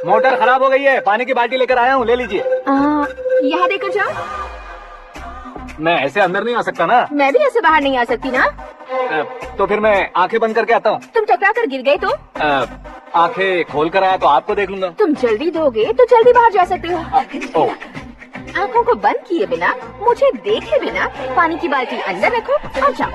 Motor खराब हो गई है, पानी की बाल्टी लेकर आया हूँ, ले लीजिए। यहाँ देकर जाओ। मैं ऐसे अंदर नहीं आ सकता ना। मैं भी ऐसे बाहर नहीं आ सकती ना। तो फिर मैं आंखें बंद करके आता हूँ। तुम टकरा कर गिर गए तो? आंखें खोल कर आया तो आपको देख लूंगा। तुम जल्दी दोगे तो जल्दी बाहर जा सकते हो। आंखों को बंद किए बिना, मुझे देखे बिना पानी की बाल्टी अंदर रखो और जाओ।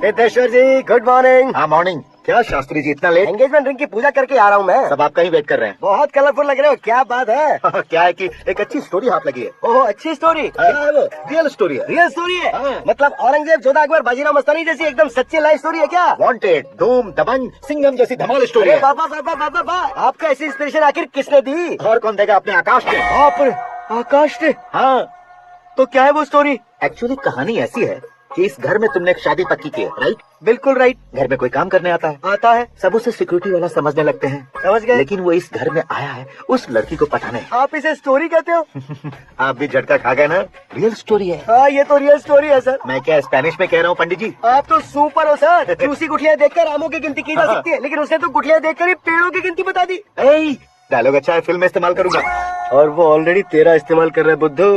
सिद्धेश्वर जी, गुड मॉर्निंग। हाँ मॉर्निंग। क्या शास्त्री जी इतना लेट? एंगेजमेंट रिंग की पूजा करके आ रहा हूँ मैं। सब आपका ही वेट कर रहे हैं। बहुत कलरफुल लग रहे हो, क्या बात है? क्या है कि एक अच्छी स्टोरी हाथ लगी है। ओह, अच्छी स्टोरी। क्या है वो? रियल स्टोरी है। रियल स्टोरी है? हाँ। मतलब औरंगजेब, जोधा अकबर, बाजीराव मस्तानी जैसी एकदम सच्ची लाइफ स्टोरी है क्या? वांटेड, धूम, दबंग, सिंघम जैसी धमाल स्टोरी अरे है। बाबा बाबा बाबा बाबा, आपको ऐसी इंस्पिरेशन आखिर किसने दी? और कौन देगा अपने आकाश के? बाप रे, आकाश ने? हाँ, तो क्या है वो स्टोरी? एक्चुअली कहानी ऐसी है कि इस घर में तुमने एक शादी पक्की की है, राइट? बिल्कुल राइट। घर में कोई काम करने आता है। आता है। सब उसे सिक्योरिटी वाला समझने लगते हैं। समझ गए। लेकिन वो इस घर में आया है उस लड़की को पटाने। आप इसे स्टोरी कहते हो? आप भी झटका खा गए ना। रियल स्टोरी है। हाँ, ये तो रियल स्टोरी है सर। मैं क्या स्पेनिश में कह रहा हूँ पंडित जी? आप तो सुपर हो सर। चूसी गुठलियाँ देखकर आमों की गिनती की जा सकती है, लेकिन उसने तो गुठलियाँ देखकर ही पेड़ों की गिनती बता दी। डायलॉग अच्छा है, फिल्म में इस्तेमाल करूंगा। और वो ऑलरेडी तेरा इस्तेमाल कर रहा है बुद्धू।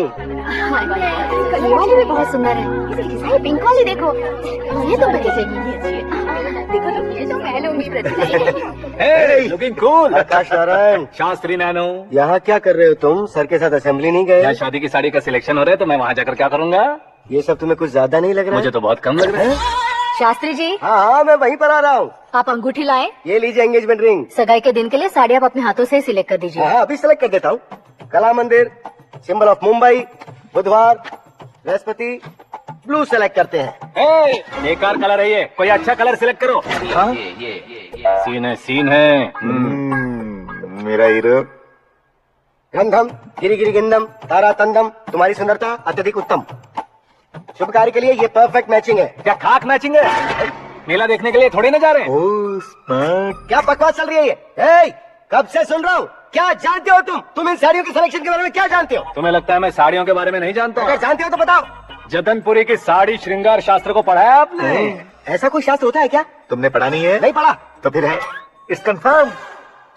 ये वाली भी बहुत सुंदर है। ये पिंक वाली देखो, ये तो बच्चे से देखो तो, ये तो मैं लूंगी Pratibha. Looking cool. Aakash Narayan, Shastri nano. यहाँ क्या कर रहे हो तुम? सर के साथ असेंबली नहीं यहाँ गए? शादी की साड़ी का सिलेक्शन हो रहा है तो मैं वहाँ जाकर क्या करूँगा? ये सब तुम्हें कुछ ज्यादा नहीं लग रहा मुझे है? तो बहुत कम लग रहा है। शास्त्री जी, हाँ, मैं वहीं पर आ रहा हूँ। आप अंगूठी लाएं। ये लीजिए एंगेजमेंट रिंग। सगाई के दिन के लिए साड़ी आप अपने हाथों से सिलेक्ट कर दीजिए। हाँ, अभी सेलेक्ट कर देता हूँ। कला मंदिर, सिंबल ऑफ मुंबई, बुधवार, बृहस्पति, ब्लू सेलेक्ट करते हैं। बेकार कलर है ये, कोई अच्छा कलर सिलेक्ट करो। सीन है। मेरा हीरो। गंधम, गिरी गिरी गिंदम, तारा तंदम, तुम्हारी सुंदरता अत्यधिक उत्तम। शुभ कार्य के लिए ये परफेक्ट मैचिंग है। क्या खाक मैचिंग है? मेला देखने के लिए थोड़ी ना जा रहे हैं। Oh smart. क्या बकवास चल रही है ये? कब से सुन रहा हूँ। क्या जानते हो तुम इन साड़ियों के सिलेक्शन के बारे में क्या जानते हो? तुम्हें लगता है मैं साड़ियों के बारे में नहीं जानता? अगर जानते हो तो बताओ। जतनपुरी की साड़ी श्रृंगार शास्त्र को पढ़ा है आपने? ऐसा कोई शास्त्र होता है क्या? तुमने पढ़ा नहीं है? नहीं पढ़ा। तो फिर है इस कंफर्म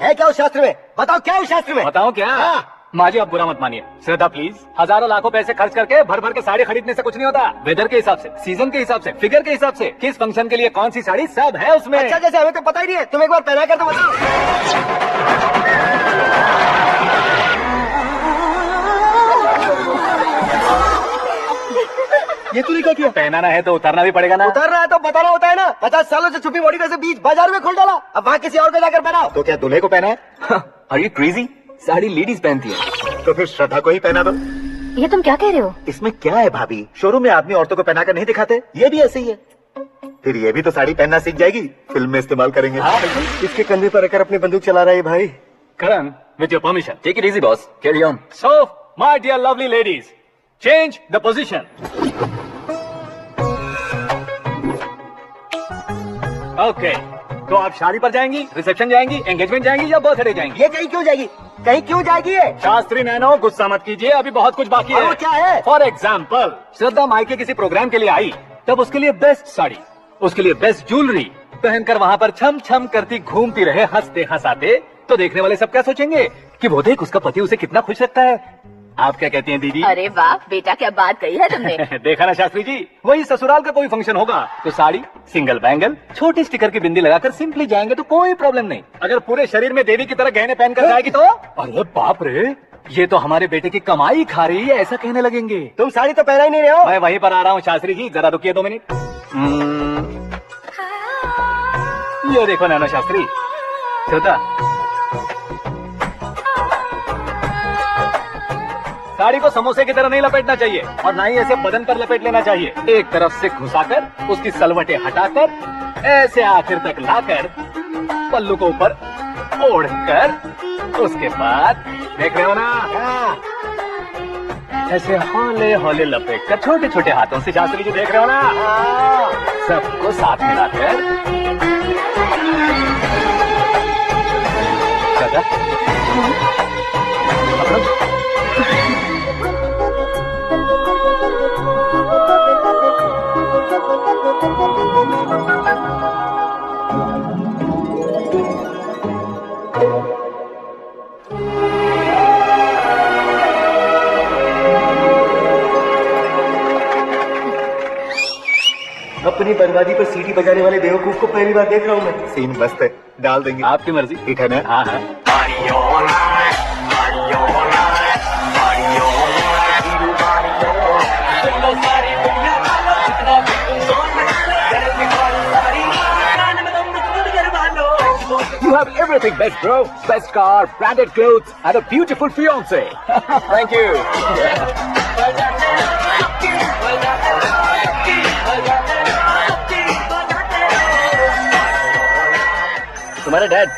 है क्या उस शास्त्र में? बताओ क्या उस शास्त्र में? बताओ क्या? हाँ। माँ जी, आप बुरा मत मानिए। श्रद्धा प्लीज। हजारों लाखों पैसे खर्च करके भर भर के साड़ी खरीदने से कुछ नहीं होता। वेदर के हिसाब से, सीजन के हिसाब से, फिगर के हिसाब से, किस फंक्शन के लिए कौन सी साड़ी, सब है उसमें। अच्छा, जैसे हमें तो पता ही नहीं है, तुम एक बार पहना कर तो बताओ। ये तूने क्या किया? पहनाना है तो उतारना भी पड़ेगा ना। उतारना है तो बताना होता है ना। 50 सालों से छुपी बॉडी को से बीच बाजार में खोल डाला, अब वहाँ किसी और को जाकर बनाओ। तो क्या दूल्हे को पहना है? Are you crazy? Sari ladies पहनती है। तो फिर श्रद्धा को ही पहना दो। ये तुम क्या कह रहे हो? इसमें क्या है भाभी? शोरूम में आदमी औरतों को पहनाकर नहीं दिखाते? ये भी ऐसे ही है। फिर ये भी तो साड़ी पहनना सीख जाएगी, फिल्म में इस्तेमाल करेंगे। हाँ बिल्कुल। इसके कंधे पर रखकर अपनी बंदूक चला रहा है भाई। Karan, with your permission, take it easy, boss. Carry on. So, my dear lovely ladies, change the position. Okay. तो आप शादी पर जाएंगी, रिसेप्शन जाएंगी, एंगेजमेंट जाएंगी या बर्थडे जाएंगी? ये कहीं क्यों जाएगी? कहीं क्यों जाएगी ये? शास्त्री नैनो, गुस्सा मत कीजिए, अभी बहुत कुछ बाकी और है। वो क्या है? फॉर एग्जाम्पल, श्रद्धा मायके किसी प्रोग्राम के लिए आई, तब उसके लिए बेस्ट साड़ी, उसके लिए बेस्ट ज्वेलरी पहनकर वहाँ पर छम छम करती घूमती रहे हंसते हंसाते, तो देखने वाले सब क्या सोचेंगे कि वो देख उसका पति उसे कितना खुश रखता है। आप क्या कहती हैं दीदी? अरे वाह बेटा, क्या बात कही है तुमने। देखा ना शास्त्री जी, वही ससुराल का कोई फंक्शन होगा तो साड़ी, सिंगल बैंगल, छोटी स्टिकर की बिंदी लगाकर सिंपली जाएंगे तो कोई प्रॉब्लम नहीं। अगर पूरे शरीर में देवी की तरह गहने पहनकर जाएगी तो अरे बाप रे, ये तो हमारे बेटे की कमाई खा रही है, ऐसा कहने लगेंगे। तुम साड़ी तो पहना ही नहीं रहे हो। मैं वहीं पर आ रहा हूँ शास्त्री जी, जरा रुकिए 2 मिनट। ये देखो नैनो शास्त्री, श्रद्धा, साड़ी को समोसे की तरह नहीं लपेटना चाहिए और ना ही ऐसे बदन पर लपेट लेना चाहिए। एक तरफ से घुसाकर उसकी सलवटें हटाकर ऐसे आखिर तक लाकर पल्लू को ऊपर ओढ़कर उसके बाद देख रहे हो ना, ऐसे हौले हौले लपेट कर छोटे छोटे हाथों से, शास्त्री जी देख रहे हो ना, सबको साथ मिलाकर दादा अपनी बर्बादी पर सीटी बजाने वाले बेवकूफ को पहली बार देख रहा हूँ मैं। सीन मस्त है, डाल देंगे। आपकी मर्जी। ठीक है ना? हाँ हाँ। You have everything best, bro. Best car, branded clothes, and a beautiful fiance. Thank you. तुम्हारे डैड।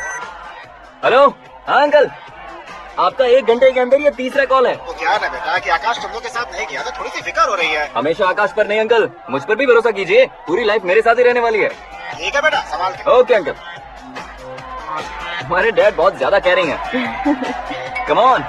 हेलो। हाँ अंकल, आपका 1 घंटे के अंदर ये तीसरा कॉल है। वो क्या है बेटा कि आकाश तुम लोग के साथ नहीं गया तो थोड़ी सी फिक्र हो रही है। हमेशा आकाश पर नहीं अंकल, मुझ पर भी भरोसा कीजिए। पूरी लाइफ मेरे साथ ही रहने वाली है। ठीक है बेटा, संभाल के। Okay uncle. हमारे डैड बहुत ज्यादा केयरिंग है। Come on.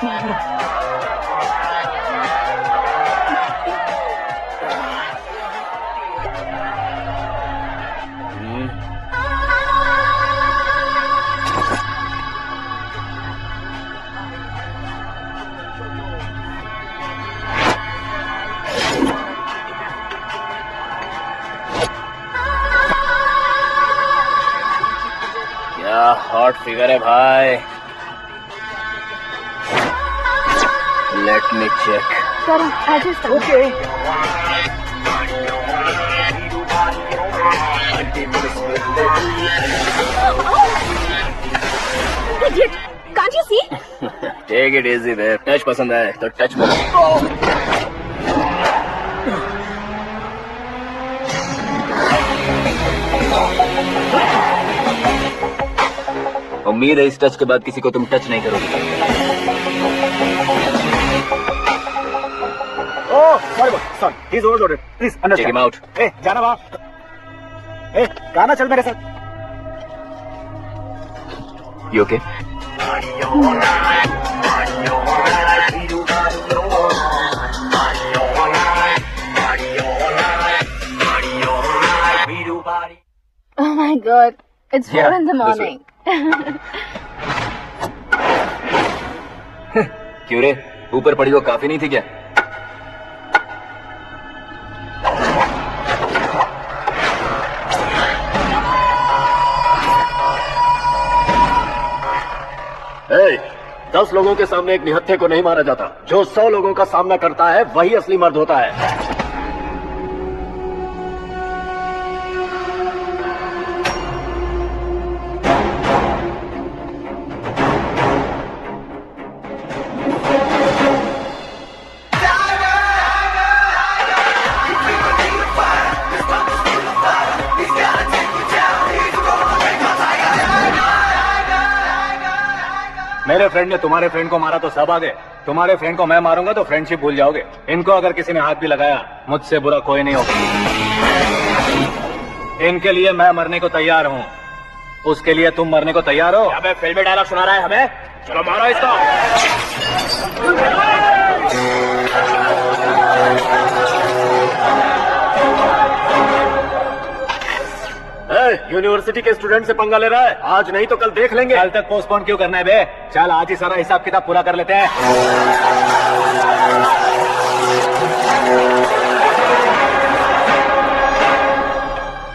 क्या हॉट फिगर है भाई। Let me check. करो एडजस्ट करो। Okay. Idiot! Can't you see? Take it easy babe. Touch पसंद है तो टच करो। उम्मीद है इस टच के बाद किसी को तुम टच नहीं करोगे। Oh sorry sorry, he is overloaded, please Check him understand. out. ए जाना वहाँ। ए गाना चल मेरे साथ। You okay? Oh my God! It's 4 Yeah, in the this morning. क्यों रे, ऊपर पड़ी वो काफी नहीं थी क्या? ए, 10 लोगों के सामने एक निहत्थे को नहीं मारा जाता। जो 100 लोगों का सामना करता है वही असली मर्द होता है। मेरे फ्रेंड ने तुम्हारे फ्रेंड को मारा तो सब आ गए। तुम्हारे फ्रेंड को मैं मारूंगा तो फ्रेंडशिप भूल जाओगे। इनको अगर किसी ने हाथ भी लगाया, मुझसे बुरा कोई नहीं होगा। इनके लिए मैं मरने को तैयार हूँ। उसके लिए तुम मरने को तैयार हो? अबे फिल्मी डायलॉग सुना रहा है हमें। चलो मारो इसको। यूनिवर्सिटी के स्टूडेंट से पंगा ले रहा है। आज नहीं तो कल देख लेंगे। कल तक पोस्टपोन क्यों करना है बे? चल आज ही सारा हिसाब किताब पूरा कर लेते हैं।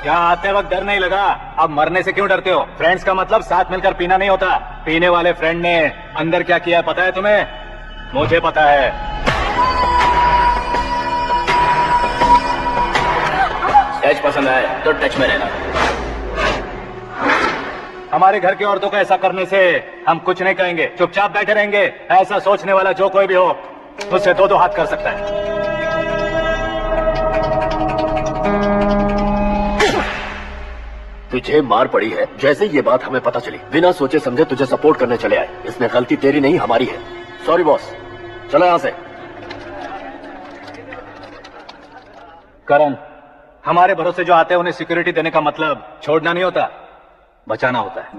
क्या आते वक्त डर नहीं लगा? अब मरने से क्यों डरते हो? फ्रेंड्स का मतलब साथ मिलकर पीना नहीं होता। पीने वाले फ्रेंड ने अंदर क्या किया पता है तुम्हें? मुझे पता है। टच पसंद आए तो टच में रहना। हमारे घर की औरतों को ऐसा करने से हम कुछ नहीं कहेंगे, चुपचाप बैठे रहेंगे। ऐसा सोचने वाला जो कोई भी हो, उससे 2-2 हाथ कर सकता है। तुझे मार पड़ी है। जैसे ये बात हमें पता चली, बिना सोचे समझे तुझे सपोर्ट करने चले आए। इसमें गलती तेरी नहीं हमारी है। सॉरी बॉस, चलो यहाँ से। करण, हमारे भरोसे जो आते हैं उन्हें सिक्योरिटी देने का मतलब छोड़ना नहीं होता, बचाना होता है।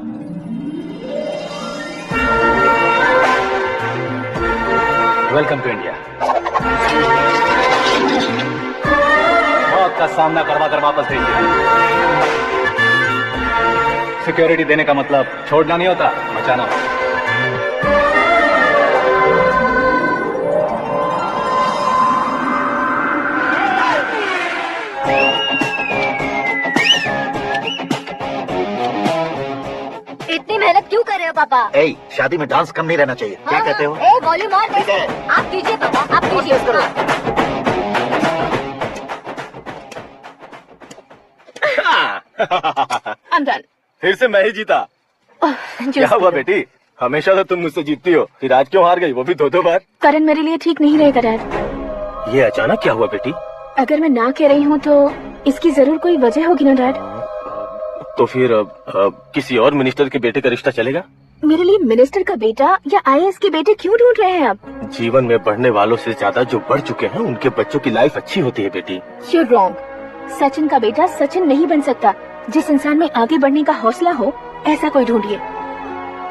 Welcome to India. मौत का सामना करवा कर वापस भेजिए। सिक्योरिटी देने का मतलब छोड़ना नहीं होता, बचाना होता है। इतनी मेहनत क्यों कर रहे हो पापा? ए, शादी में डांस कम नहीं रहना चाहिए, क्या कहते हो? ए, वॉल्यूम और ठीक है। आप कीजिए पापा, आप कीजिए। I'm done. फिर से मैं ही जीता। क्या हुआ बेटी? हमेशा तो तुम मुझसे जीतती हो, फिर आज क्यों हार गई, वो भी 2-2 बार? करण मेरे लिए ठीक नहीं रहेगा डैड। ये अचानक क्या हुआ बेटी? अगर मैं ना कह रही हूँ तो इसकी जरूर कोई वजह होगी ना डैड। तो फिर किसी और मिनिस्टर के बेटे का रिश्ता चलेगा? मेरे लिए मिनिस्टर का बेटा या IAS के बेटे क्यों ढूंढ रहे हैं आप? जीवन में बढ़ने वालों से ज्यादा जो बढ़ चुके हैं उनके बच्चों की लाइफ अच्छी होती है बेटी। You're wrong. सचिन का बेटा सचिन नहीं बन सकता। जिस इंसान में आगे बढ़ने का हौसला हो ऐसा कोई ढूंढिए।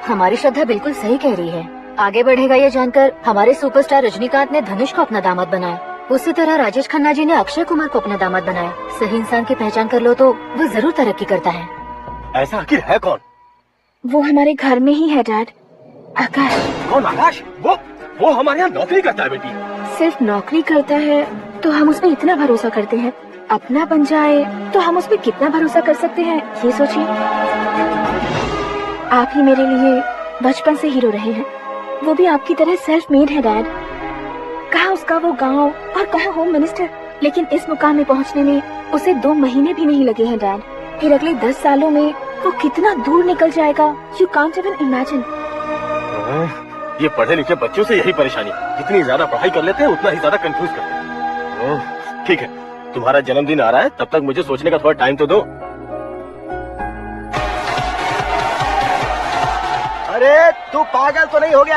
हमारी श्रद्धा बिल्कुल सही कह रही है। आगे बढ़ेगा ये जानकर हमारे सुपरस्टार रजनीकांत ने धनुष को अपना दामाद बनाया। उसी तरह राजेश खन्ना जी ने अक्षय कुमार को अपना दामाद बनाया। सही इंसान की पहचान कर लो तो वो जरूर तरक्की करता है। ऐसा आखिर है कौन? वो हमारे घर में ही है डैड, आकाश। कौन आकाश? वो हमारे यहाँ नौकरी करता है बेटी। सिर्फ नौकरी करता है तो हम उसमें इतना भरोसा करते हैं, अपना बन जाए तो हम उस पर कितना भरोसा कर सकते हैं ये सोचिए। आप ही मेरे लिए बचपन से हीरो रहे हैं, वो भी आपकी तरह सेल्फ मेड है डैड। कहाँ उसका वो गांव और कहाँ होम मिनिस्टर, लेकिन इस मुकाम में पहुँचने में उसे 2 महीने भी नहीं लगे हैं डैड। फिर अगले 10 सालों में वो कितना दूर निकल जाएगा, यू कांट इवन इमेजिन। ये पढ़े लिखे बच्चों से यही परेशानी, जितनी ज्यादा पढ़ाई कर लेते हैं उतना ही ज्यादा कंफ्यूज करते हैं। ठीक है, तुम्हारा जन्मदिन आ रहा है, तब तक मुझे सोचने का थोड़ा टाइम तो दो। अरे तू पागल तो नहीं हो गया?